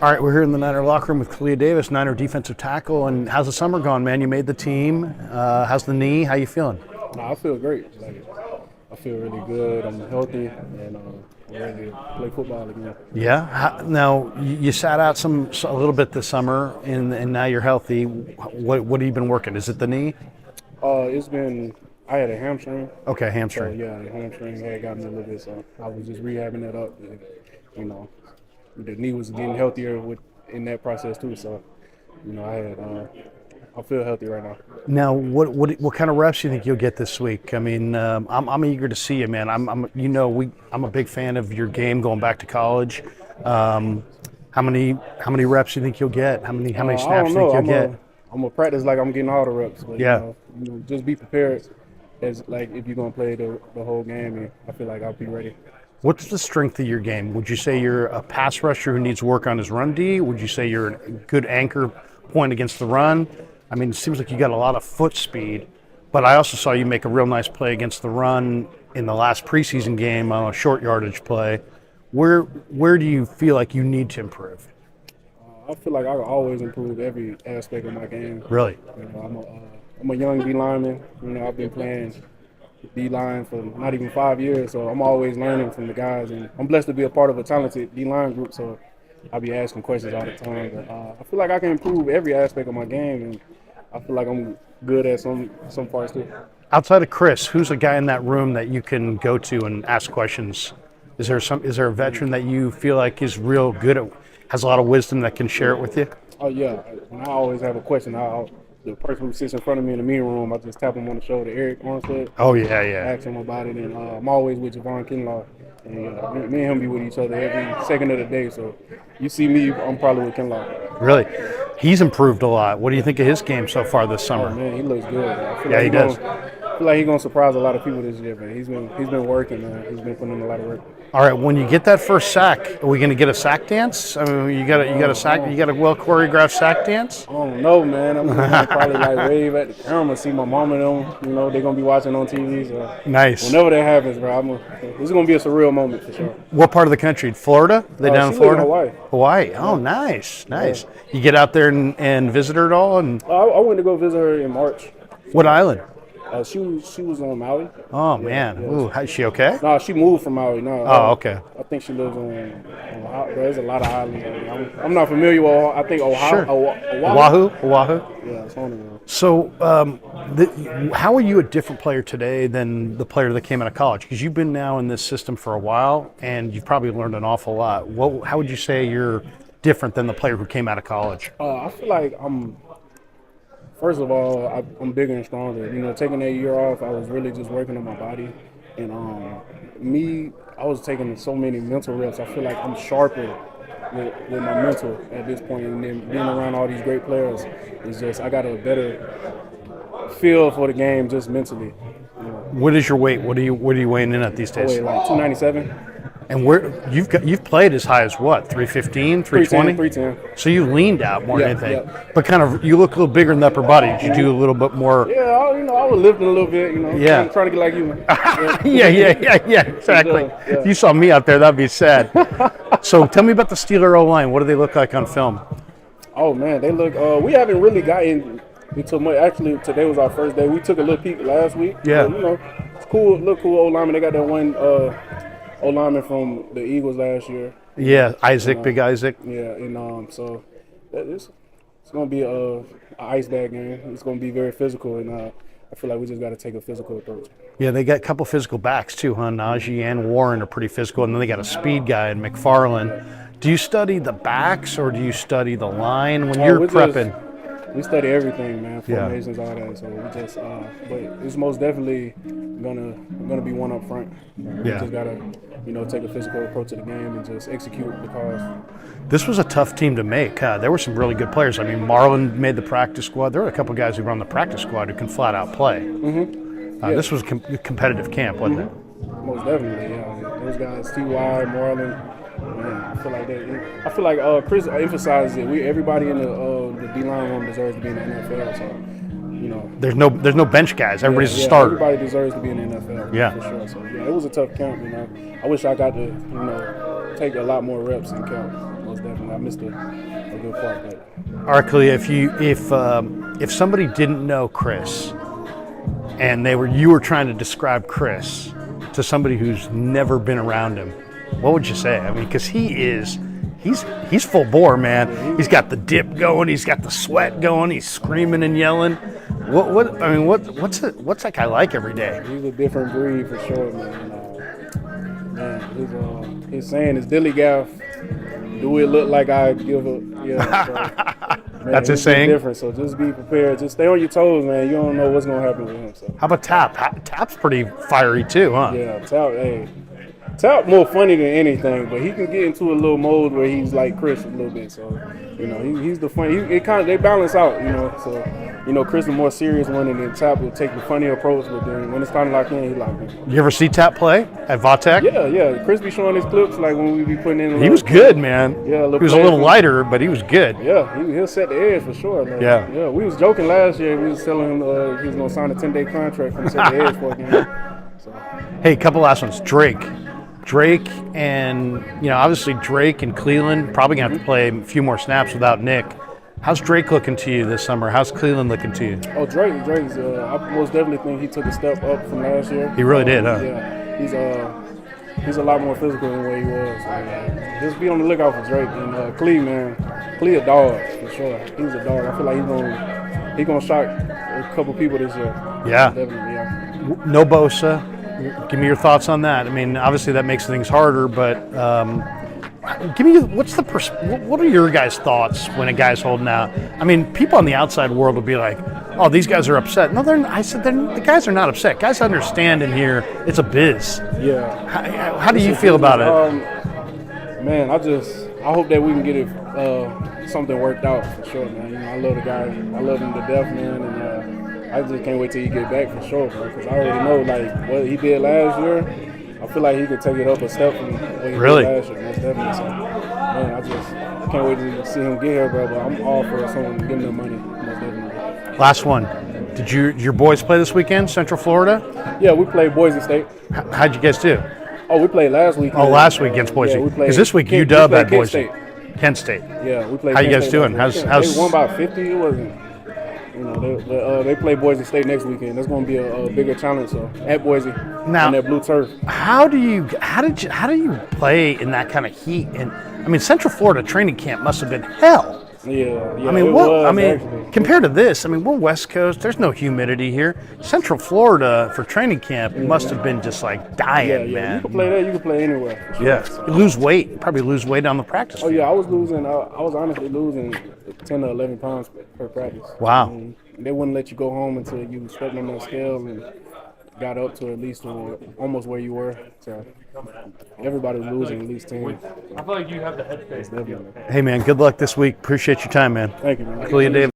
All right, we're here in the Niner locker room with Kalia Davis, Niner defensive tackle. And how's the summer gone, man? You made the team. How's the knee? How you feeling? No, I feel great. Like, I feel really good. I'm healthy, and I'm ready to play football again. Yeah. Now you sat out a little bit this summer, and now you're healthy. What have you been working? Is it the knee? It's been. I had a hamstring. Okay, So hamstring. yeah, the hamstring had gotten me a little bit. So I was just rehabbing that up. And, the knee was getting healthier in that process too. So, I feel healthy right now. Now, what kind of reps do you think you'll get this week? I mean, I'm eager to see you, man. I'm a big fan of your game going back to college. How many reps do you think you'll get? How many I snaps don't do you know. think you'll get? I'm gonna practice like I'm getting all the reps. But, Yeah. Just be prepared. As like if you're gonna play the whole game, and I feel like I'll be ready. What's the strength of your game? Would you say you're a pass rusher who needs work on his run D? Would you say you're a good anchor point against the run? I mean, it seems like you got a lot of foot speed, but I also saw you make a real nice play against the run in the last preseason game on a short yardage play. Where do you feel like you need to improve? I feel like I can always improve every aspect of my game. Really? I'm a young D lineman. I've been playing D line for not even 5 years, so I'm always learning from the guys. And I'm blessed to be a part of a talented D line group, so I'll be asking questions all the time. But I feel like I can improve every aspect of my game, and I feel like I'm good at some parts too. Outside of Kris, who's a guy in that room that you can go to and ask questions? Is there a veteran that you feel like is real good at, has a lot of wisdom that can share it with you? Oh yeah, when I always have a question, the person who sits in front of me in the meeting room, I just tap him on the shoulder. Eric Armstead. Oh yeah, yeah. Ask him about it, and I'm always with Javon Kinlaw, and me and him be with each other every second of the day. So you see me, I'm probably with Kinlaw. Really? He's improved a lot. What do you think of his game so far this summer? Oh man, he looks good. I feel Yeah, like he does. I feel like he's gonna surprise a lot of people this year, man. He's been working, man. He's been putting in a lot of work. All right, when you get that first sack, are we going to get a sack dance? I mean, you got a well choreographed sack dance? I don't know, man. I'm gonna probably like wave at the camera, see my mom and them. They're gonna be watching on TV. So Nice. whenever that happens, bro, this is gonna be a surreal moment for sure. What part of the country? Florida? They down in She live Florida? Hawaii. Hawaii. Oh, nice. You get out there and visit her at all? And I went to go visit her in March. what island? She was on Maui. Oh man. Yeah. Ooh, is she okay? No, she moved from Maui. No. Oh, okay. I think she lives on there's a lot of islands. I'm not familiar with. I think Oahu. Sure. Oahu. Oahu. Yeah, it's on there. So, how are you a different player today than the player that came out of college? Because you've been now in this system for a while, and you've probably learned an awful lot. How would you say you're different than the player who came out of college? I feel like first of all, I'm bigger and stronger. Taking that year off, I was really just working on my body, and I was taking so many mental reps. I feel like I'm sharper with my mental at this point, and then being around all these great players is just I got a better feel for the game just mentally. What is your weight? What are you weighing in at these I days? weigh like 297. And you've played as high as what? 315, 320? 310. So you leaned out more than Yeah, anything. yeah. But kind of you look a little bigger in the upper body. Did you do a little bit more? Yeah, I was lifting a little bit, Yeah. trying to get like you, man. Yeah, exactly. Yeah. If you saw me out there, that'd be sad. So tell me about the Steeler O-line. What do they look like on film? Oh man, they look. We haven't really gotten into much. Actually, today was our first day. We took a little peek last week. Yeah. It's cool. Look cool O lineman. They got that one O lineman from the Eagles last year. Yeah, Isaac, Big Isaac. Yeah, and so it's gonna be a ice bag game. It's gonna be very physical, and I feel like we just got to take a physical approach. Yeah, they got a couple physical backs too, huh? Najee and Warren are pretty physical, and then they got a speed guy in McFarland. Do you study the backs or do you study the line when you're prepping? We study everything, man. Yeah. Formations, all that. So we just, but it's most definitely gonna be one up front. We Yeah. just gotta, take a physical approach to the game and just execute because. This was a tough team to make. There were some really good players. I mean, Marlon made the practice squad. There were a couple guys who were on the practice squad who can flat out play. Yeah. This was a competitive camp, wasn't it? Most definitely, yeah. Those guys, T.Y., Marlon. Man, I feel like that. I feel like Kris emphasizes it. Everybody in the D-line room deserves to be in the NFL. So, There's no bench guys. Everybody's a yeah, starter. everybody deserves to be in the NFL. Yeah. For sure. So yeah, it was a tough camp. I wish I got to take a lot more reps in camp. most definitely. I missed a good part, but All right, Kalia, if somebody didn't know Kris and you were trying to describe Kris to somebody who's never been around him, what would you say? I mean, because he's full bore, man. He's got the dip going, he's got the sweat going, he's screaming and yelling. What's that guy like every day? he's a different breed for sure, man. His saying is dilly gaff. Do it look like I give a So, man, That's his saying. Different, so just be prepared. Just stay on your toes, man. You don't know what's gonna happen with him. So How about Tap? Tap's pretty fiery too, huh? yeah, Tap more funny than anything, but he can get into a little mode where he's like Kris a little bit. So he's the funny. They balance out, So Kris the more serious one, and then Tap will take the funny approach. But then when it's time to lock in, he lock in. You ever see Tap play at Vatek? Yeah. Kris be showing his clips like when we be putting in. He was good, man. Yeah, he was a little lighter, but he was good. Yeah, he'll set the edge for sure, man. Yeah. We was joking last year. We was telling him he was gonna sign a 10-day contract and set the edge for him. So. Hey, couple last ones. Drake and, obviously Drake and Cleveland probably going to have to play a few more snaps without Nick. How's Drake looking to you this summer? How's Cleveland looking to you? Oh, Drake's. I most definitely think he took a step up from last year. He really did, huh? Yeah, he's a lot more physical than what he was. So, just be on the lookout for Drake and Cleve a dog for sure. He's a dog. I feel like he's gonna shock a couple people this year. Yeah. Definitely, yeah. No Bosa. Give me your thoughts on that. I mean, obviously that makes things harder, but what are your guys' thoughts when a guy's holding out? I mean, people on the outside world will be like, "Oh, these guys are upset." No, the guys are not upset. Guys understand in here it's a biz. Yeah. How do you feel about it? Man, I hope that we can get it something worked out for sure, man. I love the guy. I love him to death, man, and I just can't wait till he get back for sure, bro. Because I already know like what he did last year. I feel like he could take it up a step from what he did last year, most definitely. So, man, I can't wait to see him get here, bro. But I'm all for someone giving them money, most definitely. Last one. Did your boys play this weekend, Central Florida? Yeah, we played Boise State. How'd you guys do? Oh, we played last week. Oh, last week against Boise. Because this week UW had Boise. Kent State. Yeah, we played. How you guys doing? How's they won by 50? It wasn't. They play Boise State next weekend. That's going to be a bigger challenge. So at Boise, on their blue turf. How do you play in that kind of heat? And I mean, Central Florida training camp must have been hell. Yeah. I mean, compared to this, I mean, we're West Coast. There's no humidity here. Central Florida for training camp must have been just like dying, man. You can play there. You can play anywhere. Sure. Yeah. So. You lose weight. Probably lose weight on the practice field. Oh yeah, I was losing. I was honestly losing 10 to 11 pounds per practice. Wow. They wouldn't let you go home until you stepped on that scale and got up to at least almost where you were. So everybody was losing at least 10. I feel like you have the headspace. Hey, man, good luck this week. Appreciate your time, man. Thank you, man. Kalia Davis.